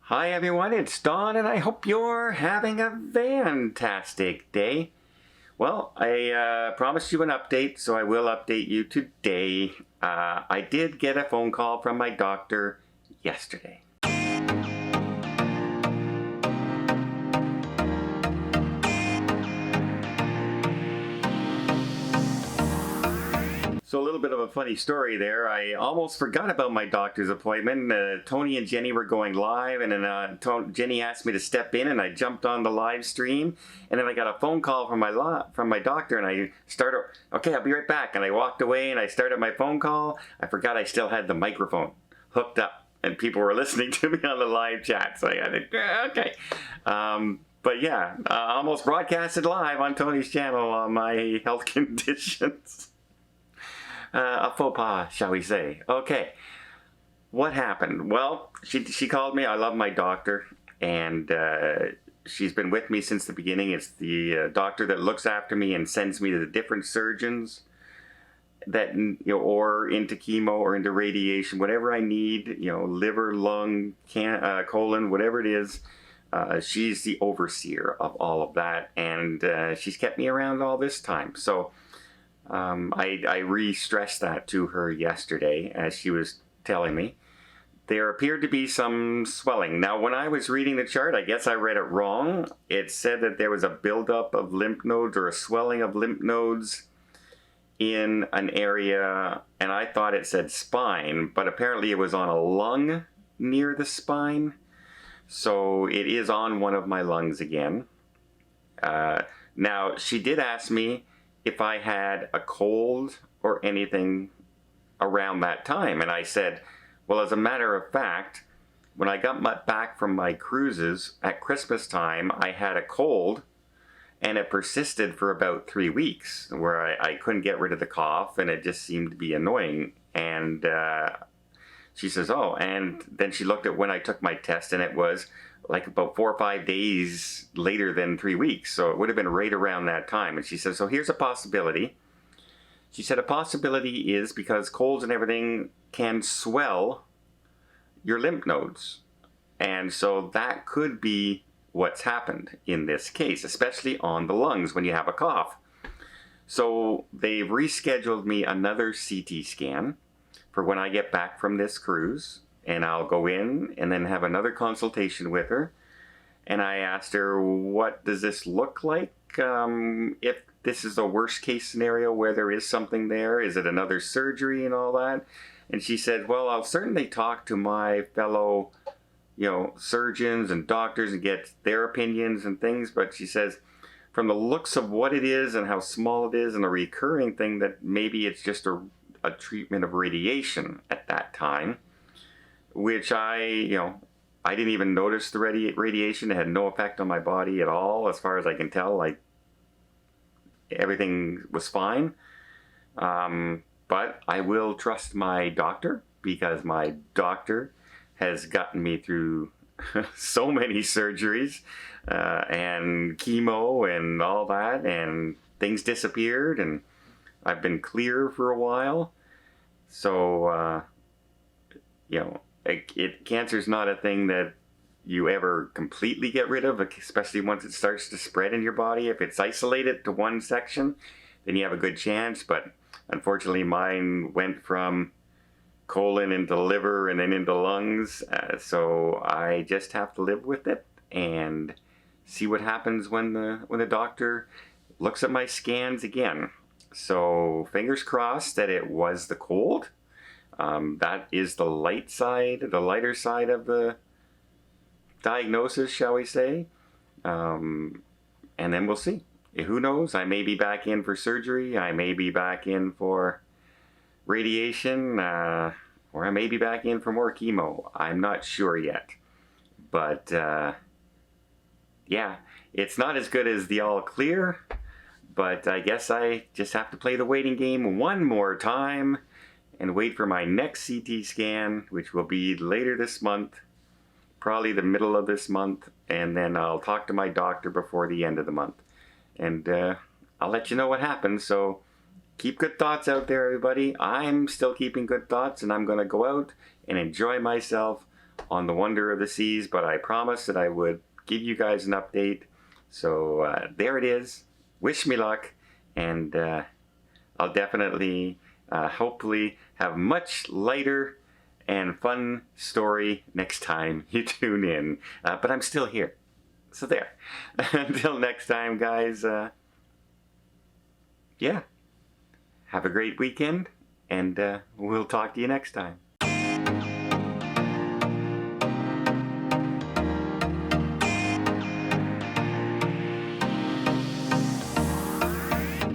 Hi everyone, it's Don and I hope you're having a fantastic day. Well, I promised you an update, so I will update you today. I did get a phone call from my doctor yesterday. So a little bit of a funny story there. I almost forgot about my doctor's appointment. Tony and Jenny were going live, and then Jenny asked me to step in, and I jumped on the live stream. And then I got a phone call from my doctor, and I started, okay, I'll be right back. And I walked away, and I started my phone call. I forgot I still had the microphone hooked up, and people were listening to me on the live chat. So I had to, okay. But yeah, almost broadcasted live on Tony's channel on my health conditions. A faux pas, shall we say. Okay, what happened? Well, she called me. I love my doctor, and she's been with me since the beginning. It's the doctor that looks after me and sends me to the different surgeons that, or into chemo or into radiation, whatever I need, liver, lung, colon, whatever it is. She's the overseer of all of that, and she's kept me around all this time. So I re-stressed that to her yesterday as she was telling me. There appeared to be some swelling. Now, when I was reading the chart, I guess I read it wrong. It said that there was a buildup of lymph nodes or a swelling of lymph nodes in an area, and I thought it said spine, but apparently it was on a lung near the spine. So it is on one of my lungs again. Now, she did ask me if I had a cold or anything around that time. And I said, well, as a matter of fact, when I got back from my cruises at Christmas time, I had a cold, and it persisted for about 3 weeks, where I couldn't get rid of the cough, and it just seemed to be annoying. And she says, oh, and then she looked at when I took my test, and it was like about 4 or 5 days later than 3 weeks. So it would have been right around that time. And she says, so here's a possibility. She said a possibility is because colds and everything can swell your lymph nodes. And so that could be what's happened in this case, especially on the lungs when you have a cough. So they've rescheduled me another CT scan for when I get back from this cruise. And I'll go in and then have another consultation with her. And I asked her, what does this look like? If this is a worst case scenario where there is something there, is it another surgery and all that? And she said, well, I'll certainly talk to my fellow, surgeons and doctors and get their opinions and things. But she says, from the looks of what it is and how small it is and a recurring thing, that maybe it's just a treatment of radiation at that time. Which I didn't even notice the radiation. It had no effect on my body at all, as far as I can tell. Like, everything was fine. But I will trust my doctor, because my doctor has gotten me through so many surgeries and chemo and all that, and things disappeared, and I've been clear for a while. So, cancer's not a thing that you ever completely get rid of, especially once it starts to spread in your body. If it's isolated to one section, then you have a good chance. But unfortunately, mine went from colon into liver and then into lungs. So I just have to live with it and see what happens when the doctor looks at my scans again. So fingers crossed that it was the cold. That is the lighter side of the diagnosis, shall we say. And then we'll see. Who knows? I may be back in for surgery. I may be back in for radiation. Or I may be back in for more chemo. I'm not sure yet. But, yeah, it's not as good as the all clear. But I guess I just have to play the waiting game one more time and wait for my next CT scan, which will be later this month, probably the middle of this month, and then I'll talk to my doctor before the end of the month. And I'll let you know what happens, so keep good thoughts out there, everybody. I'm still keeping good thoughts, and I'm going to go out and enjoy myself on the wonder of the seas, but I promised that I would give you guys an update. So there it is. Wish me luck, and I'll definitely, hopefully, have much lighter and fun story next time you tune in. But I'm still here. So there. Until next time, guys, yeah. Have a great weekend, and we'll talk to you next time.